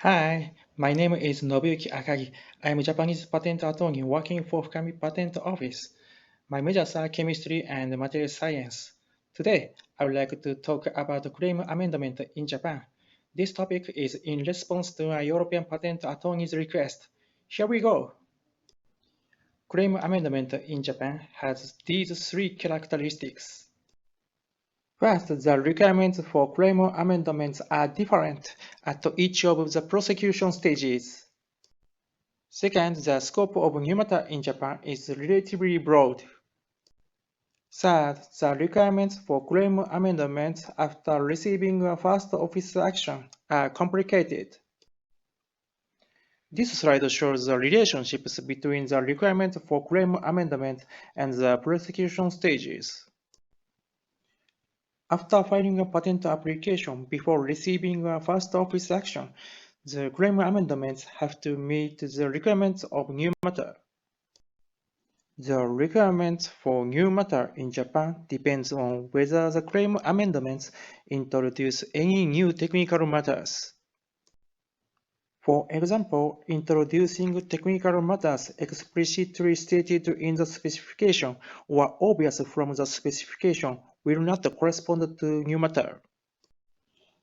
Hi, my name is Nobuyuki Akagi. I am a Japanese patent attorney working for Fukami Patent Office. My majors are chemistry and material science. Today, I would like to talk about claim amendment in Japan. This topic is in response to a European patent attorney's request. Here we go. Claim amendment in Japan has these three characteristics. First, the requirements for claim amendments are different at each of the prosecution stages. Second, the scope of new matter in Japan is relatively broad. Third, the requirements for claim amendments after receiving a first office action are complicated. This slide shows the relationships between the requirement for claim amendment and the prosecution stages. After filing a patent application before receiving a first office action, the claim amendments have to meet the requirements of new matter. The requirements for new matter in Japan depends on whether the claim amendments introduce any new technical matters. For example, introducing technical matters explicitly stated in the specification or obvious from the specification will not correspond to new matter.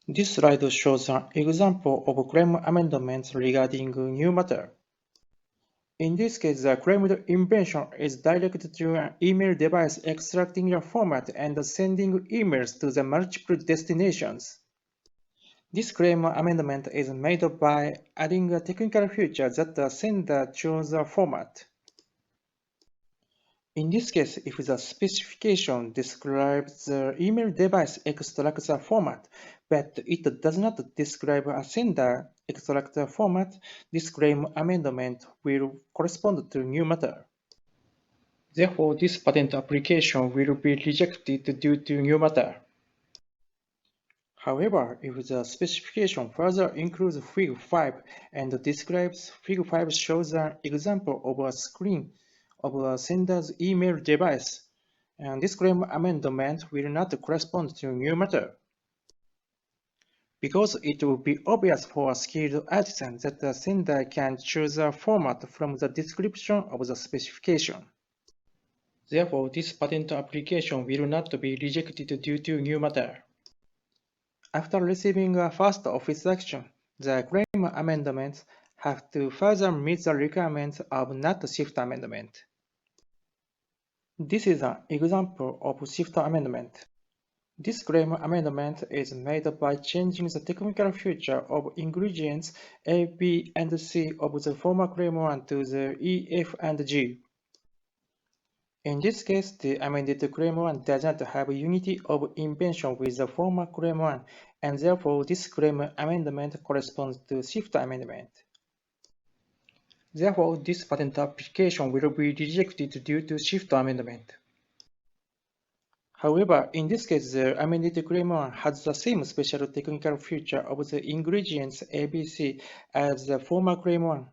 This slide shows an example of claim amendments regarding new matter. In this case, the claimed invention is directed to an email device extracting a format and sending emails to the multiple destinations. This claim amendment is made by adding a technical feature that the sender chooses a format. In this case, if the specification describes the email device extracts a format, but it does not describe a sender extract a format, this claim amendment will correspond to new matter. Therefore, this patent application will be rejected due to new matter. However, if the specification further includes Fig 5 and describes Fig 5 shows an example of a screen of a sender's email device, and this claim amendment will not correspond to new matter. Because it will be obvious for a skilled artisan that the sender can choose a format from the description of the specification. Therefore, this patent application will not be rejected due to new matter. After receiving a first office action, the claim amendments have to further meet the requirements of not shift amendment. This is an example of shift amendment. This claim amendment is made by changing the technical feature of ingredients A, B, and C of the former claim 1 to the E, F, and G. In this case, the amended claim 1 does not have unity of invention with the former claim 1, and therefore this claim amendment corresponds to shift amendment. Therefore, this patent application will be rejected due to shift amendment. However, in this case, the amended claim 1 has the same special technical feature of the ingredients ABC as the former claim 1.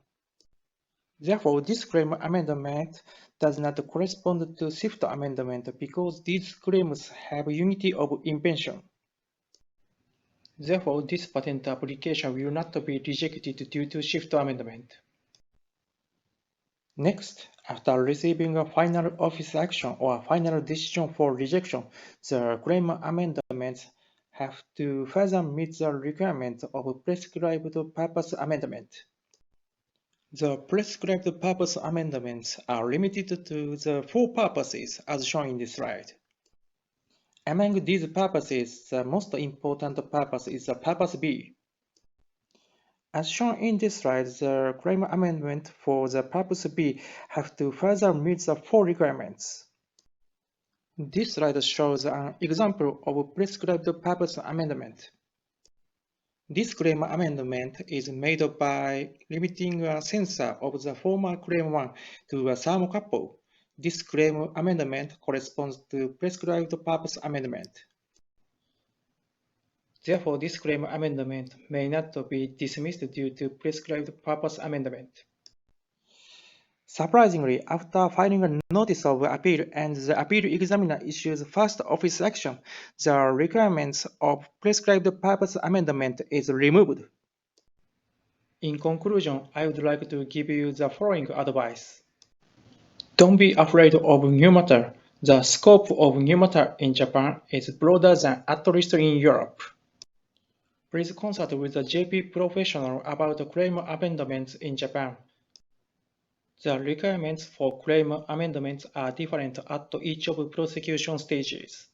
Therefore, this claim amendment does not correspond to shift amendment because these claims have unity of invention. Therefore, this patent application will not be rejected due to shift amendment. Next, after receiving a final office action or a final decision for rejection, the claim amendments have to further meet the requirements of prescribed purpose amendment. The prescribed purpose amendments are limited to the four purposes as shown in this slide. Among these purposes, the most important purpose is the purpose B. As shown in this slide, the claim amendment for the purpose B have to further meet the four requirements. This slide shows an example of prescribed purpose amendment. This claim amendment is made by limiting a sensor of the former claim 1 to a thermocouple. This claim amendment corresponds to prescribed purpose amendment. Therefore, this claim amendment may not be dismissed due to prescribed purpose amendment. Surprisingly, after filing a notice of appeal and the appeal examiner issues first office action, the requirements of prescribed purpose amendment is removed. In conclusion, I would like to give you the following advice. Don't be afraid of new matter. The scope of new matter in Japan is broader than at least in Europe. Please consult with a JP professional about claim amendments in Japan. The requirements for claim amendments are different at each of prosecution stages.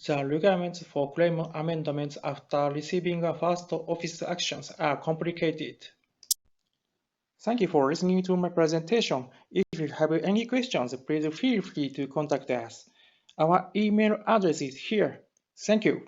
The requirements for claim amendments after receiving a first office actions are complicated. Thank you for listening to my presentation. If you have any questions, please feel free to contact us. Our email address is here. Thank you.